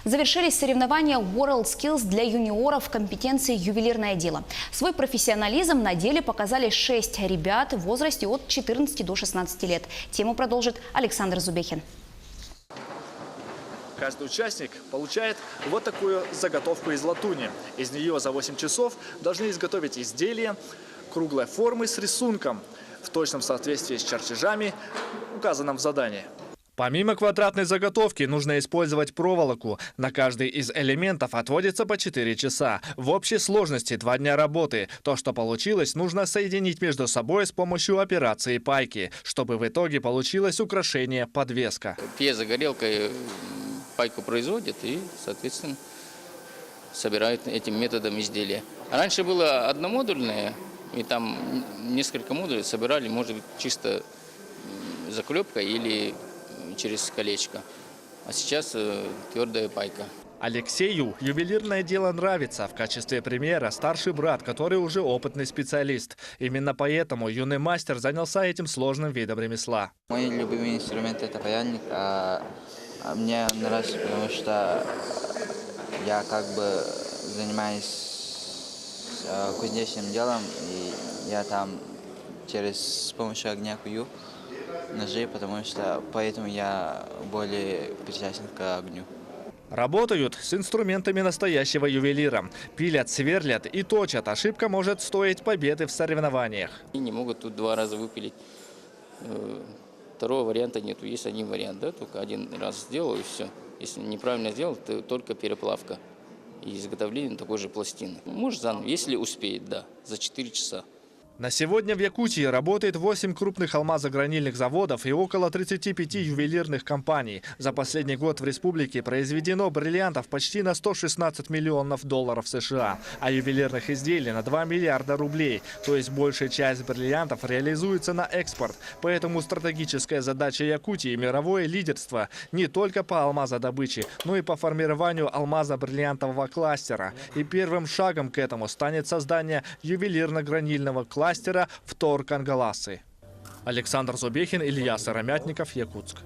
Завершились соревнования WorldSkills для юниоров в компетенции «Ювелирное дело». Свой профессионализм на деле показали 6 ребят в возрасте от 14 до 16 лет. Тему продолжит Александр Зубехин. Каждый участник получает вот такую заготовку из латуни. Из нее за 8 часов должны изготовить изделие круглой формы с рисунком в точном соответствии с чертежами, указанным в задании. Помимо квадратной заготовки нужно использовать проволоку. На каждый из элементов отводится по 4 часа. В общей сложности 2 дня работы. То, что получилось, нужно соединить между собой с помощью операции пайки, чтобы в итоге получилось украшение подвеска. Пьезогорелкой пайку производят и, соответственно, собирают этим методом изделия. Раньше было одномодульное, и там несколько модулей собирали, может быть, чисто заклепкой или через колечко. А сейчас твердая пайка. Алексею ювелирное дело нравится. В качестве примера старший брат, который уже опытный специалист. Именно поэтому юный мастер занялся этим сложным видом ремесла. Мой любимый инструмент – это паяльник. Мне нравится, потому что я как бы занимаюсь кузнечным делом, и я там с помощью огня кую ножи, поэтому я более причастен к огню. Работают с инструментами настоящего ювелира. Пилят, сверлят и точат. Ошибка может стоить победы в соревнованиях. И не могут тут 2 раза выпилить. Второго варианта нету. Есть один вариант, да, только один раз сделал и все. Если неправильно сделал, то только переплавка и изготовление такой же пластины. Может заново, если успеет, да, за 4 часа. На сегодня в Якутии работает 8 крупных алмазогранильных заводов и около 35 ювелирных компаний. За последний год в республике произведено бриллиантов почти на 116 миллионов долларов США, а ювелирных изделий на 2 миллиарда рублей. То есть большая часть бриллиантов реализуется на экспорт. Поэтому стратегическая задача Якутии – мировое лидерство не только по алмазодобыче, но и по формированию алмазо-бриллиантового кластера. И первым шагом к этому станет создание ювелирно-гранильного кластера в Торкангаласы. Александр Зубехин, Илья Сыромятников, Якутск.